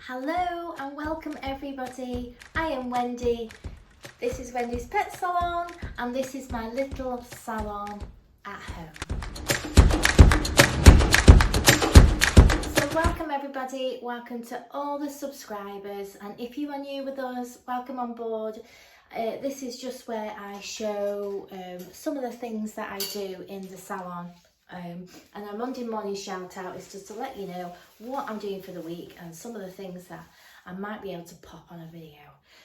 Hello and welcome everybody. I am Wendy. This is Wendy's Pet Salon and this is my little salon at home. So welcome everybody, welcome to all the subscribers, and if you are new with us, welcome on board. This is just where I show some of the things that I do in the salon. And our Monday morning shout out is just to let you know what I'm doing for the week and some of the things that I might be able to pop on a video.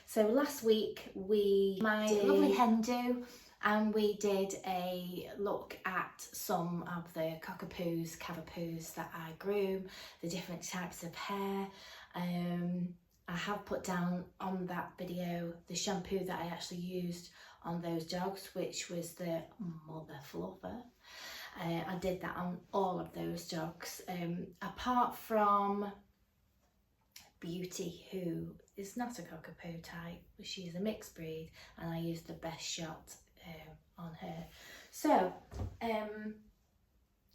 So last week we did a lovely hen do, and we did a look at some of the cockapoos, cavapoos that I groom, the different types of hair. I have put down on that video the shampoo that I actually used on those dogs, which was the Mother Fluffer. I did that on all of those dogs, apart from Beauty, who is not a cockapoo type, she's a mixed breed, and I used the best shot on her. So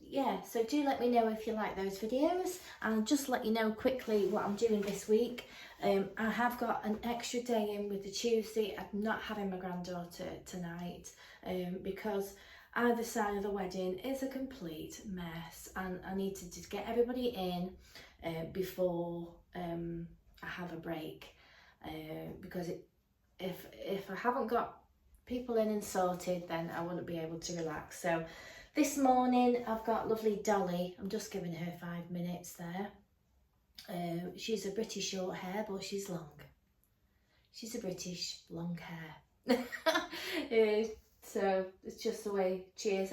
yeah, so do let me know if you like those videos, and just let you know quickly what I'm doing this week. I have got an extra day in with the Tuesday. I'm not having my granddaughter tonight because either side of the wedding is a complete mess, and I need to just get everybody in before I have a break, because if I haven't got people in and sorted, then I wouldn't be able to relax. So this morning I've got lovely Dolly. I'm just giving her 5 minutes there. She's a British short hair, but she's long. She's a British long hair. So it's just the way she is.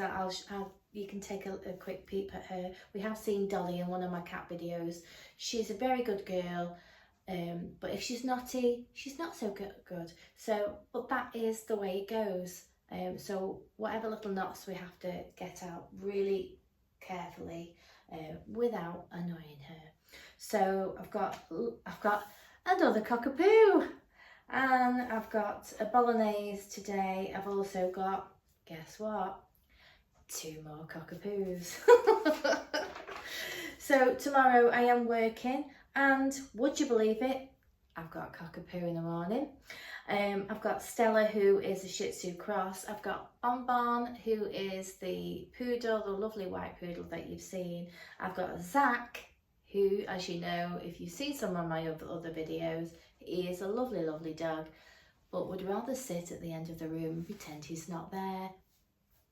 You can take a quick peep at her. We have seen Dolly in one of my cat videos. She's a very good girl, but if she's naughty, she's not so good. So, but that is the way it goes. So whatever little knots we have to get out really carefully without annoying her. So I've got another cockapoo. And I've got a bolognese today. I've also got, guess what? 2 more cockapoos. So tomorrow I am working, and would you believe it? I've got a cockapoo in the morning. I've got Stella, who is a Shihtzu cross. I've got Bonbon, who is the poodle, the lovely white poodle that you've seen. I've got Zach, who, as you know, if you've seen some of my other videos, he is a lovely, lovely dog, but would rather sit at the end of the room and pretend he's not there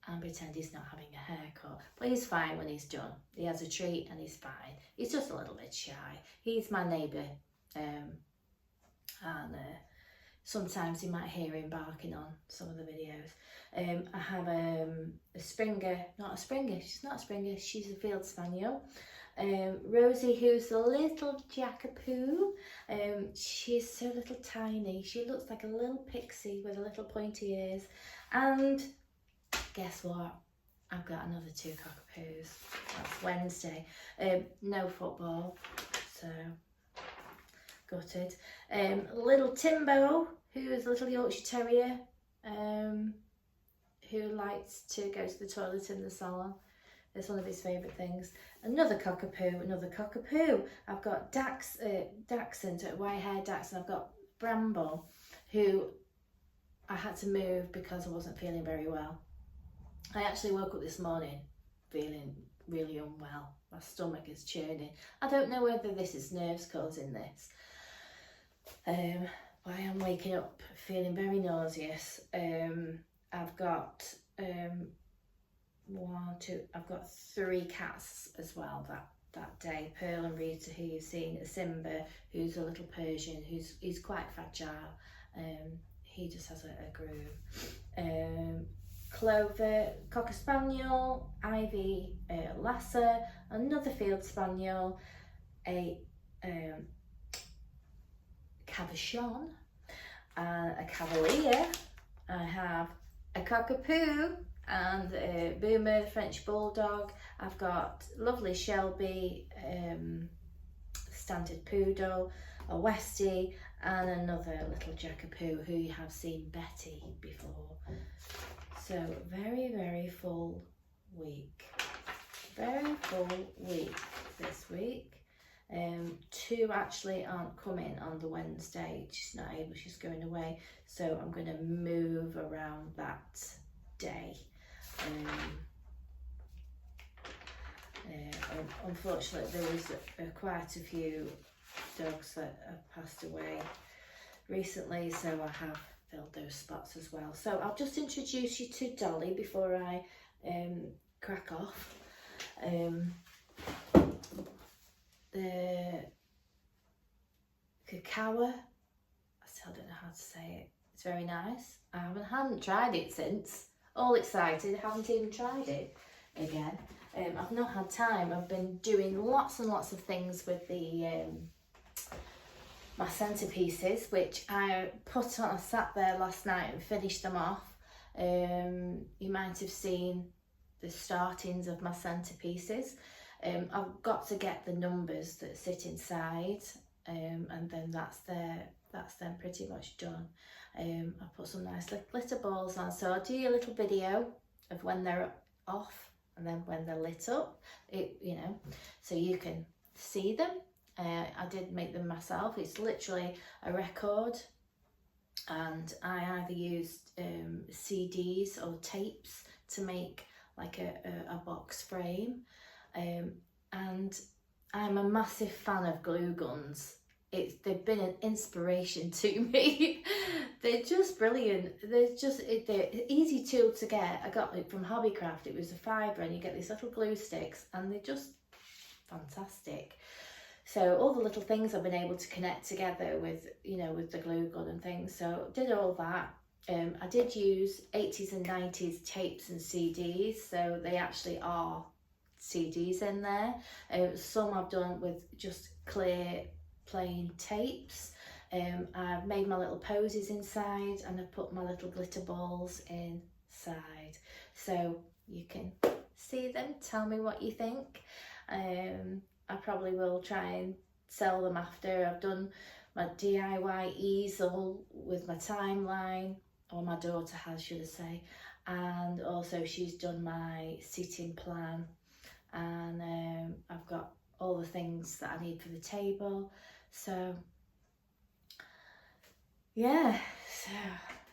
and pretend he's not having a haircut. But he's fine when he's done. He has a treat and he's fine. He's just a little bit shy. He's my neighbour, and sometimes you might hear him barking on some of the videos. I have a Springer, not a Springer, she's not a Springer, she's a Field Spaniel. Rosie, who's a little Jackapoo. She's so little tiny. She looks like a little pixie with a little pointy ears. And guess what? I've got another 2 cockapoos. That's Wednesday. No football, so gutted. Little Timbo, who is a little Yorkshire Terrier, who likes to go to the toilet in the salon. It's one of his favourite things. Another cockapoo. I've got Dachshund, white-haired Dachshund. I've got Bramble, who I had to move because I wasn't feeling very well. I actually woke up this morning feeling really unwell. My stomach is churning. I don't know whether this is nerves causing this. But I am waking up feeling very nauseous. I've got I've got 3 cats as well that day. Pearl and Rita, who you've seen, Simba, who's a little Persian, he's quite fragile. He just has a groom. Clover, Cocker Spaniel, Ivy, Lasser, another Field Spaniel, a Cavachon, a Cavalier. I have a Cockapoo and a Boomer, the French Bulldog. I've got lovely Shelby, Standard Poodle, a Westie, and another little Jackapoo, who you have seen, Betty, before. So very, very full week. Very full week this week. 2 actually aren't coming on the Wednesday. She's not able, she's going away. So I'm going to move around that day. Unfortunately, there was quite a few dogs that have passed away recently, so I have filled those spots as well. So I'll just introduce you to Dolly before I crack off. The cacao, I still don't know how to say it. It's very nice. I haven't tried it since. All excited, haven't even tried it again. I've not had time. I've been doing lots and lots of things with the my centerpieces, which I put on. I sat there last night and finished them off. You might have seen the startings of my centerpieces. I've got to get the numbers that sit inside, and then that's them pretty much done. I put some nice glitter balls on, so I'll do you a little video of when they're off and then when they're lit up, you know, so you can see them. I did make them myself. It's literally a record, and I either used CDs or tapes to make like a box frame, and I'm a massive fan of glue guns. They've been an inspiration to me. They're just brilliant. They're easy tool to get. I got it from Hobbycraft. It was a fibre, and you get these little glue sticks, and they're just fantastic. So all the little things I've been able to connect together with, you know, with the glue gun and things. So did all that. I did use 80s and 90s tapes and CDs, so they actually are CDs in there. Some I've done with just clear plain tapes. I've made my little posies inside, and I've put my little glitter balls inside, so you can see them. Tell me what you think. I probably will try and sell them after I've done my DIY easel with my timeline, or my daughter has, should I say, and also she's done my seating plan, and I've got all the things that I need for the table. So yeah, so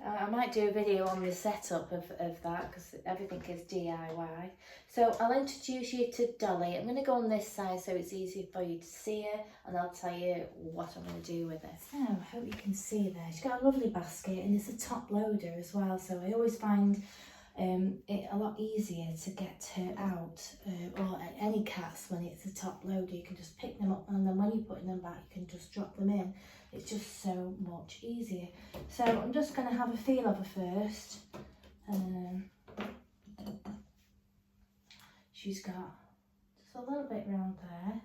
I might do a video on the setup of that, because everything is DIY. So I'll introduce you to Dolly. I'm going to go on this side so it's easy for you to see her, and I'll tell you what I'm going to do with her. So I hope you can see there. She's got a lovely basket, and it's a top loader as well, so I always find it a lot easier to get her out, or any cats, when it's a top loader. You can just pick them up, and then when you're putting them back, you can just drop them in. It's just so much easier. So I'm just going to have a feel of her first. She's got just a little bit round there.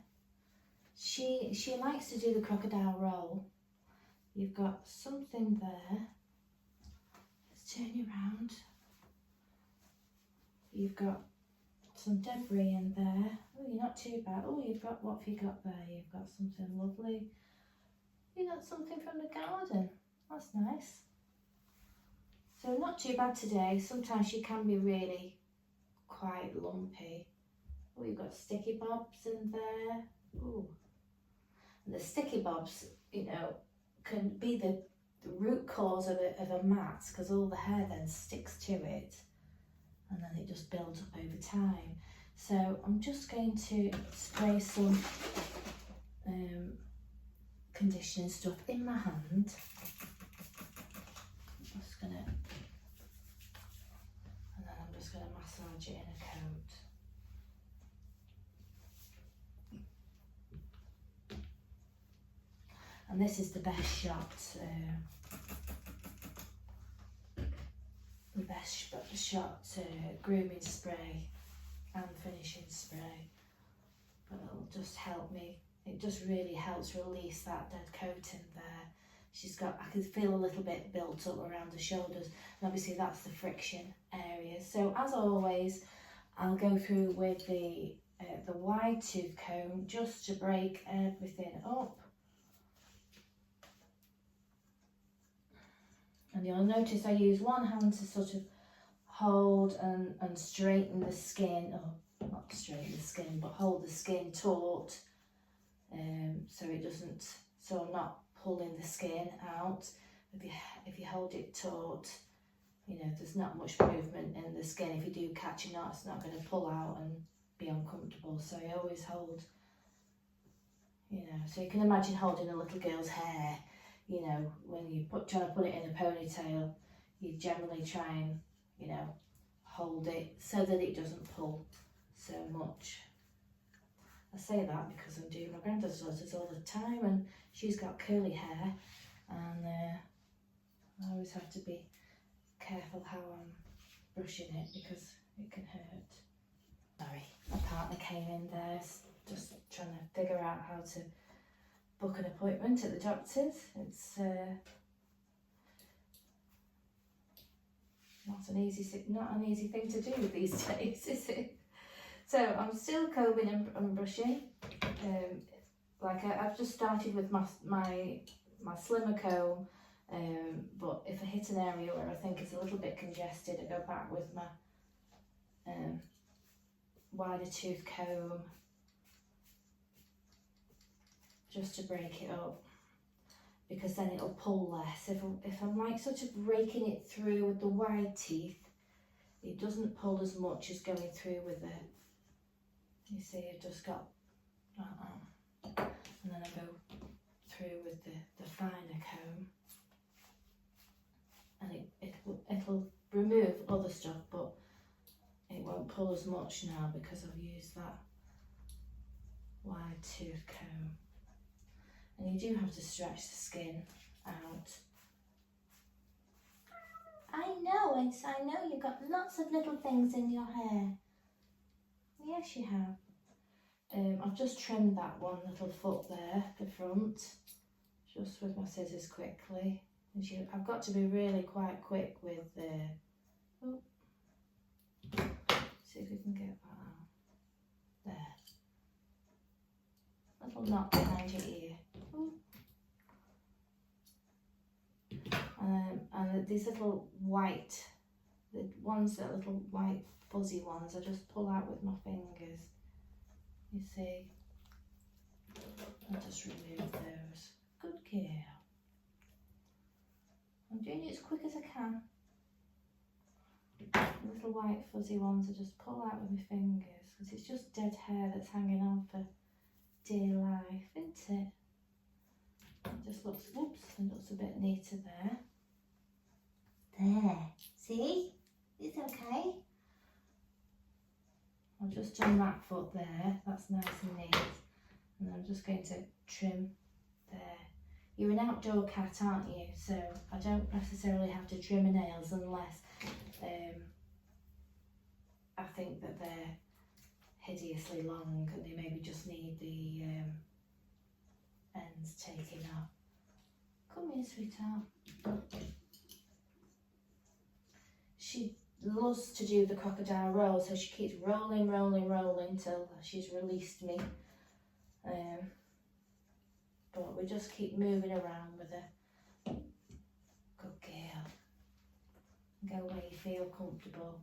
She likes to do the crocodile roll. You've got something there. Let's turn you around. You've got some debris in there. Oh, you're not too bad. Oh, you've got, what have you got there? You've got something lovely. You got something from the garden. That's nice. So not too bad today. Sometimes she can be really quite lumpy. Oh, you've got sticky bobs in there. Ooh. And the sticky bobs, you know, can be the root cause of a mat, because all the hair then sticks to it, and then it just builds up over time. So I'm just going to spray some conditioning stuff in my hand. I'm just gonna, and then I'm just gonna massage it in a coat. And this is the best shot, grooming spray and finishing spray. But it'll just help me. It just really helps release that dead coat in there. She's got, I can feel a little bit built up around the shoulders, and obviously that's the friction area. So as always, I'll go through with the wide tooth comb just to break everything up. And you'll notice I use one hand to sort of hold and straighten the skin, or not straighten the skin, but hold the skin taut. so it doesn't, so I'm not pulling the skin out. If you hold it taut, you know, there's not much movement in the skin. If you do catch a knot, it's not going to pull out and be uncomfortable. So I always hold, you know, so you can imagine holding a little girl's hair, you know, when you trying to put it in a ponytail, you generally try and, you know, hold it so that it doesn't pull so much. I say that because I'm doing my granddad's daughters all the time, and she's got curly hair, and I always have to be careful how I'm brushing it because it can hurt. Sorry, my partner came in there just trying to figure out how to book an appointment at the doctor's. It's not an easy thing to do these days, is it? So I'm still combing and brushing. Like I've just started with my slimmer comb, but if I hit an area where I think it's a little bit congested, I go back with my wider tooth comb just to break it up, because then it'll pull less. If I'm like sort of raking it through with the wide teeth, it doesn't pull as much as going through with the, you see, I've just got and then I go through with the finer comb, and it'll remove other stuff, but it won't pull as much now because I've used that wide tooth comb. And you do have to stretch the skin out. I know you've got lots of little things in your hair. Yes, you have. I've just trimmed that one little foot there, the front, just with my scissors quickly. And I've got to be really quite quick with oh, see if we can get that out. There. Little knot behind your ear. And these little white, the little white fuzzy ones, I just pull out with my fingers. You see? I'll just remove those. Good girl. I'm doing it as quick as I can. The little white fuzzy ones I just pull out with my fingers, because it's just dead hair that's hanging on for dear life, isn't it? It just looks, whoops, it looks a bit neater there. There, see? It's okay. I've just done that foot there, that's nice and neat. And I'm just going to trim there. You're an outdoor cat, aren't you? So I don't necessarily have to trim my nails unless I think that they're hideously long and they maybe just need the ends taken off. Come here, sweetheart. She loves to do the crocodile roll, so she keeps rolling till she's released me. But we just keep moving around with her. Good girl. Go where you feel comfortable.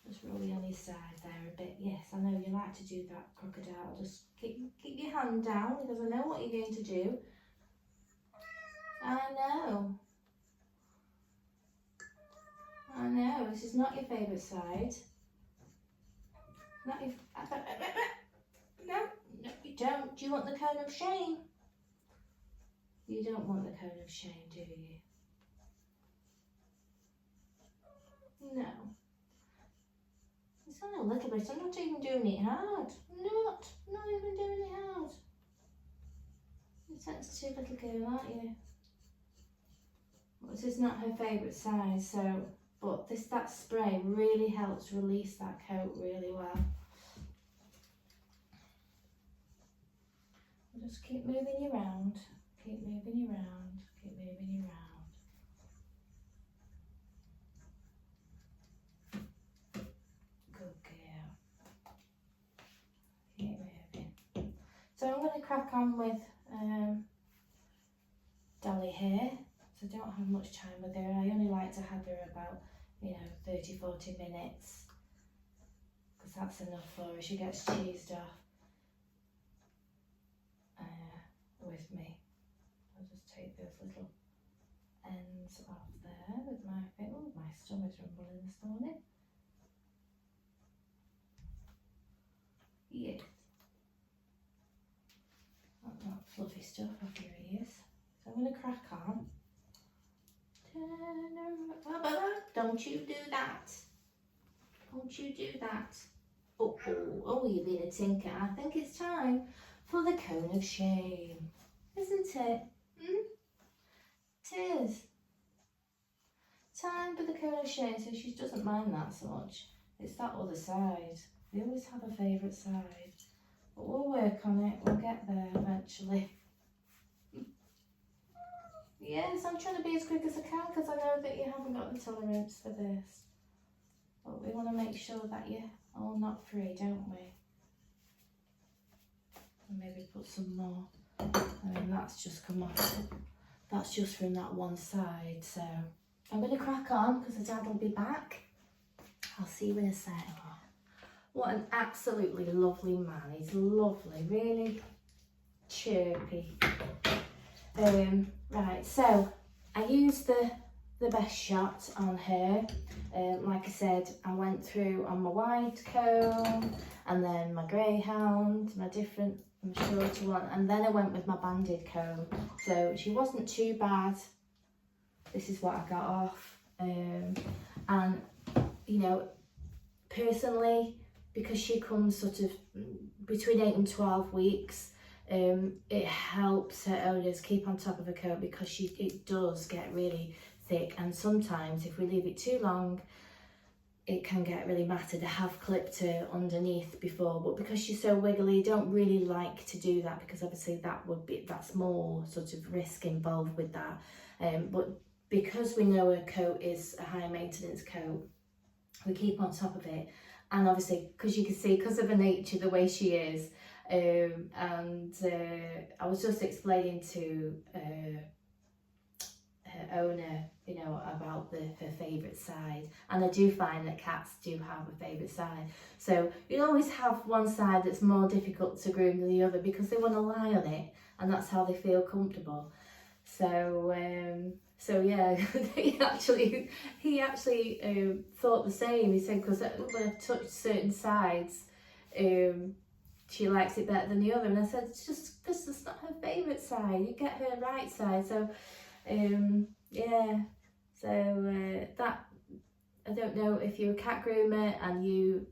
Just really on his side there a bit. Yes, I know you like to do that, crocodile. Just keep your hand down, because I know what you're going to do. I know, this is not your favourite side. Not your... No, you don't. Do you want the cone of shame? You don't want the cone of shame, do you? No. It's only a little bit. I'm not even doing it hard. Not even doing it hard. You're a sensitive little girl, aren't you? Well, this is not her favourite size, so... But that spray really helps release that coat really well. Just keep moving you around, keep moving you around, keep moving you around. Good girl. Keep moving. So I'm going to crack on with Dolly here. So I don't have much time with her. I only like to have her about, 30-40 minutes, because that's enough for her. She gets cheesed off with me. I'll just take those little ends off there with my finger. Oh, my stomach's rumbling this morning. Yes. That fluffy stuff off your ears. So I'm going to crack on. Don't you do that. Don't you do that. Oh, you've been a tinker. I think it's time for the cone of shame. Isn't it? It is. Time for the cone of shame. So she doesn't mind that so much. It's that other side. We always have a favourite side. But we'll work on it. We'll get there eventually. Yes, I'm trying to be as quick as I can because I know that you haven't got the tolerance for this. But we want to make sure that you're all not free, don't we? And maybe put some more. I mean, that's just come off. That's just from that one side. So I'm going to crack on because the dad will be back. I'll see you in a sec. What an absolutely lovely man. He's lovely, really chirpy. Right, so I used the best shot on her. Like I said, I went through on my white comb and then my greyhound, my different, I'm shorter one, and then I went with my banded comb. So she wasn't too bad. This is what I got off. And, you know, personally, because she comes sort of between 8 and 12 weeks, it helps her owners keep on top of her coat because it does get really thick, and sometimes if we leave it too long it can get really matted. I have clipped her underneath before, but because she's so wiggly, don't really like to do that because obviously that's more sort of risk involved with that. But because we know her coat is a high maintenance coat, we keep on top of it, and obviously because you can see, because of her nature, the way she is. I was just explaining to her owner, you know, about her favourite side, and I do find that cats do have a favourite side. So you always have one side that's more difficult to groom than the other because they want to lie on it, and that's how they feel comfortable. So yeah, he actually thought the same. He said because when I've touched certain sides, she likes it better than the other, and I said it's just because it's not her favourite side. You get her right side. So yeah. So that, I don't know if you're a cat groomer and you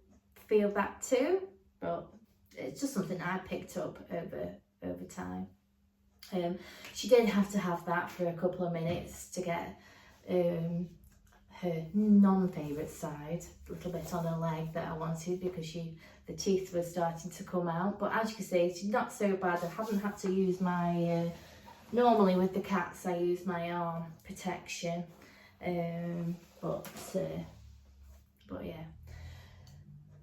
feel that too, but it's just something I picked up over time. She did have to have that for a couple of minutes to get her non-favourite side, a little bit on her leg that I wanted because the teeth were starting to come out. But as you can see, she's not so bad. I haven't had to use my, normally with the cats I use my arm protection, but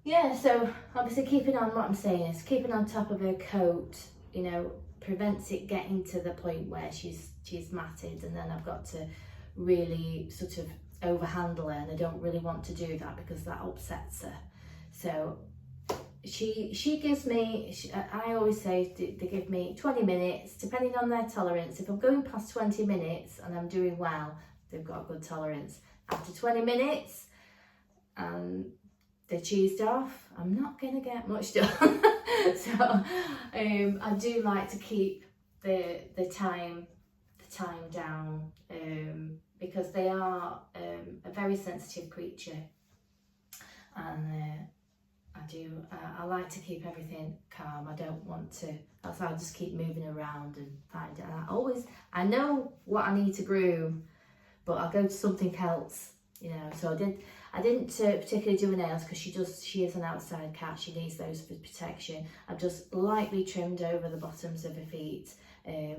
yeah, so obviously keeping on, what I'm saying is keeping on top of her coat, you know, prevents it getting to the point where she's matted, and then I've got to really sort of overhandle her, and I don't really want to do that because that upsets her. So she gives me, I always say they give me 20 minutes depending on their tolerance. If I'm going past 20 minutes and I'm doing well, they've got a good tolerance. After 20 minutes and they're cheesed off, I'm not going to get much done. So I do like to keep the time down, because they are a very sensitive creature, and I like to keep everything calm. I don't want to, that's why I just keep moving around and find it. I know what I need to groom, but I'll go to something else, you know. So I didn't particularly do her nails because she is an outside cat. She needs those for protection. I've just lightly trimmed over the bottoms of her feet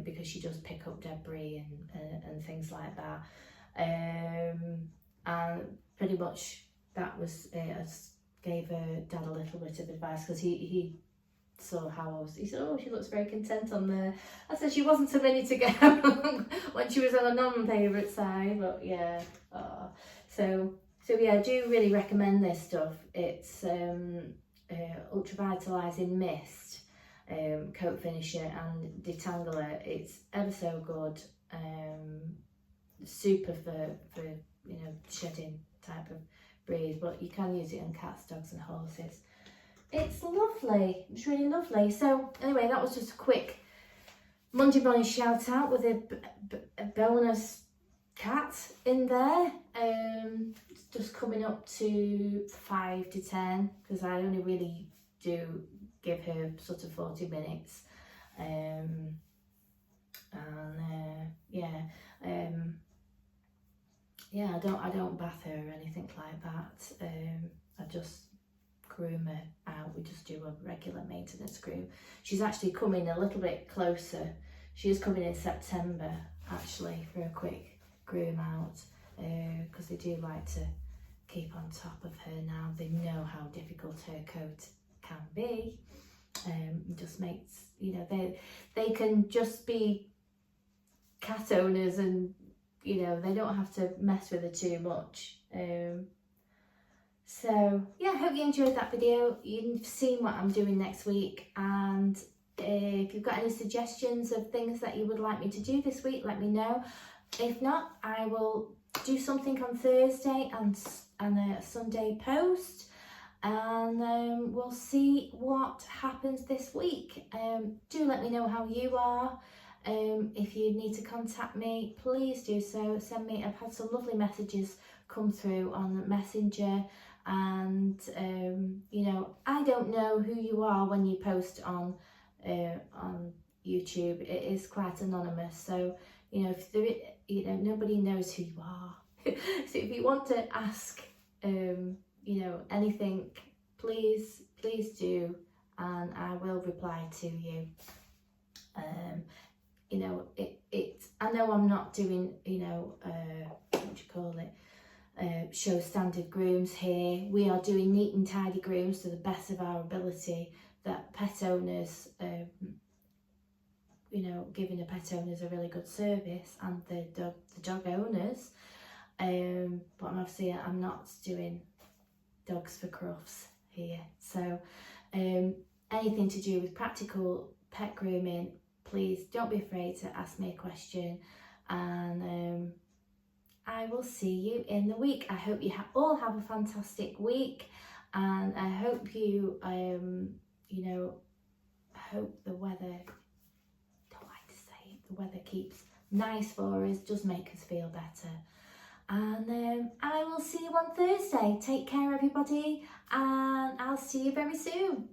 because she does pick up debris and things like that. And pretty much that was it. I just gave her dad a little bit of advice because he saw how I was. He said, "Oh, she looks very content on there." I said she wasn't a minute ago when she was on a non-favourite side, but yeah. So yeah, I do really recommend this stuff. It's ultra vitalising mist, coat finisher and detangler. It's ever so good, super for you know, shedding type of breed, but you can use it on cats, dogs and horses. It's lovely, it's really lovely. So anyway, that was just a quick Monday morning shout out with a bonus cat in there. It's just coming up to 5 to 10 because I only really do give her sort of 40 minutes. Yeah, I don't bath her or anything like that. I just groom her out. We just do a regular maintenance groom. She's actually coming a little bit closer. She is coming in September actually for a quick groom out, because they do like to keep on top of her now. They know how difficult her coat can be. It just makes, you know, they can just be cat owners and, you know, they don't have to mess with her too much. So yeah, I hope you enjoyed that video. You've seen what I'm doing next week, and if you've got any suggestions of things that you would like me to do this week, let me know. If not, I will do something on Thursday and a Sunday post, and we'll see what happens this week. Do let me know how you are. If you need to contact me, please do so. Send me. I've had some lovely messages come through on Messenger, and you know, I don't know who you are when you post on YouTube. It is quite anonymous, so you know, if there, you know, nobody knows who you are. So if you want to ask, you know, anything, please do, and I will reply to you. You know, I know I'm not doing, you know, what do you call it, show standard grooms here. We are doing neat and tidy grooms to the best of our ability, that pet owners, you know, giving the pet owners a really good service, and the dog owners. But obviously I'm not doing dogs for crufts here. So anything to do with practical pet grooming, please don't be afraid to ask me a question, and I will see you in the week. I hope you all have a fantastic week, and I hope you, you know, hope the weather, don't like to say it, the weather keeps nice for us, does make us feel better. And I will see you on Thursday. Take care, everybody, and I'll see you very soon.